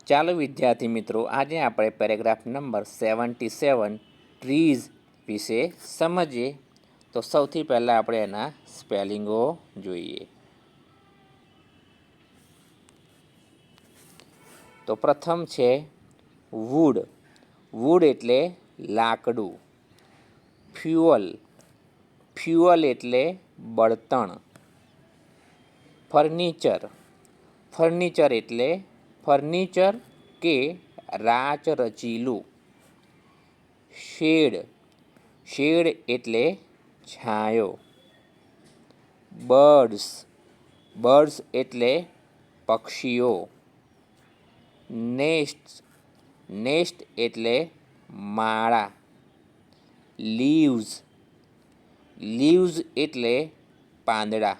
ચાલો વિદ્યાર્થી મિત્રો, આજે આપણે પેરેગ્રાફ નંબર 77 ટ્રીઝ વિશે સમજીએ. તો સૌથી પહેલાં આપણે એના સ્પેલિંગો જોઈએ. તો પ્રથમ છે વુડ. વુડ એટલે લાકડું. ફ્યુઅલ. ફ્યુઅલ એટલે બળતણ. ફર્નિચર. ફર્નિચર એટલે ફર્નિચર કે રાચરચીલું. શેડ. શેડ એટલે છાંયો. બર્ડ્સ. બર્ડ્સ એટલે પક્ષીઓ. નેસ્ટ. નેસ્ટ એટલે માળા. લીવ્સ. લીવ્સ એટલે પાંદડા.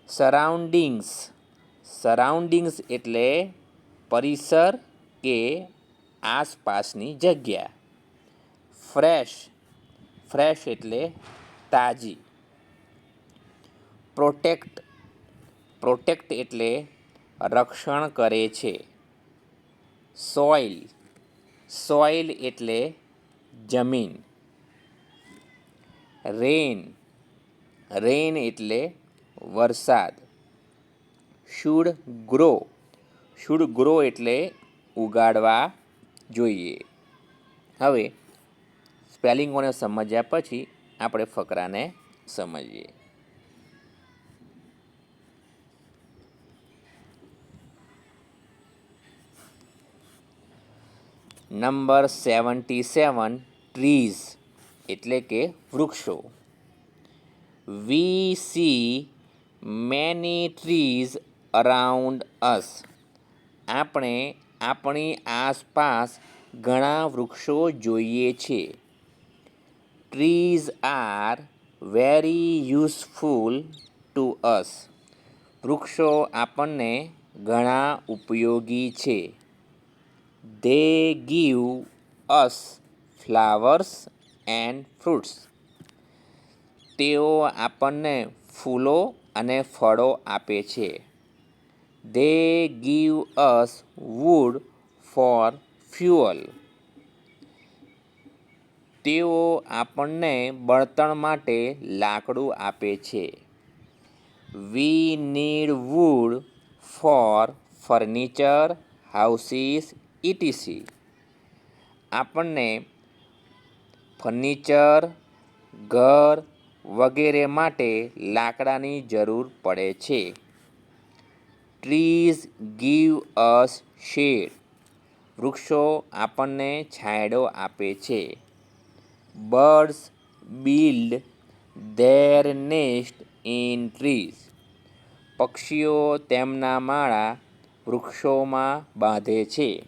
સરાઉન્ડિંગ્સ. સરાઉન્ડિંગ્સ એટલે પરિસર કે આસપાસની જગ્યા. ફ્રેશ. ફ્રેશ એટલે તાજી. પ્રોટેક્ટ. પ્રોટેક્ટ એટલે રક્ષણ કરે છે. સોઇલ. સોઇલ એટલે જમીન. રેન. રેન એટલે વરસાદ. Should grow. શુડ ગ્રો એટલે ઉગાડવા જોઈએ. હવે સ્પેલિંગોને સમજ્યા પછી આપણે ફકરાને સમજીએ. નંબર 77 ટ્રીઝ એટલે કે વૃક્ષો. We see many trees around us. આપણે આપણી આસપાસ ઘણા વૃક્ષો જોઈએ છે. Trees are very useful to us. વૃક્ષો આપણને ઘણા ઉપયોગી છે. They give us flowers and fruits. તેઓ આપણને ફૂલો અને ફળો આપે છે. They give us wood for fuel. તેઓ આપણને બળતણ માટે લાકડું આપે છે. We need wood for furniture, houses, ETC. આપણને ફર્નિચર, ઘર વગેરે માટે લાકડાની જરૂર પડે છે. Trees give us shade. વૃક્ષો આપણને છાંયડો આપે છે. Birds build their nest in trees. પક્ષીઓ તેમના માળા વૃક્ષોમાં બાંધે છે.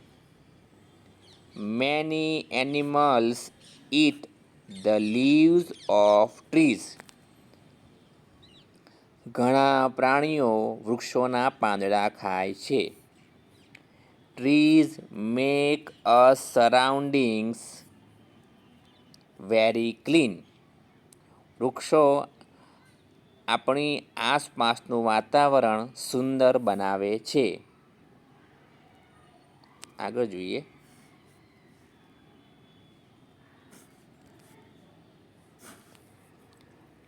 Many animals eat the leaves of trees. ઘણા પ્રાણીઓ વૃક્ષોના પાંદડા ખાય છે. Trees make us surroundings very clean. વૃક્ષો આપણી આસપાસનું વાતાવરણ સુંદર બનાવે છે. આગળ જોઈએ.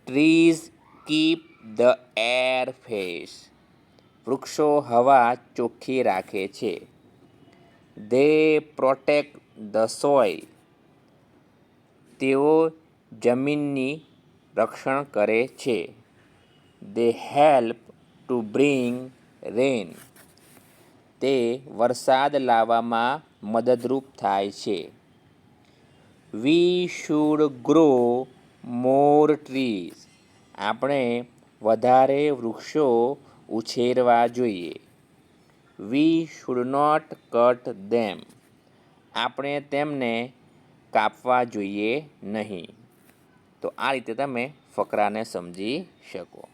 Trees keep the air fresh. વૃક્ષો હવા ચોખ્ખી રાખે છે. They protect the soil. તેઓ જમીનની રક્ષણ કરે છે. ધે હેલ્પ ટુ બ્રિંગ રેન. તે વરસાદ લાવવામાં મદદરૂપ થાય છે. We should grow more trees. આપણે વધારે વૃક્ષો ઉછેરવા જોઈએ. વી શુડ નોટ કટ ધેમ. આપણે તેમને કાપવા જોઈએ નહીં. તો આ રીતે તમે ફકરાને સમજી શકો.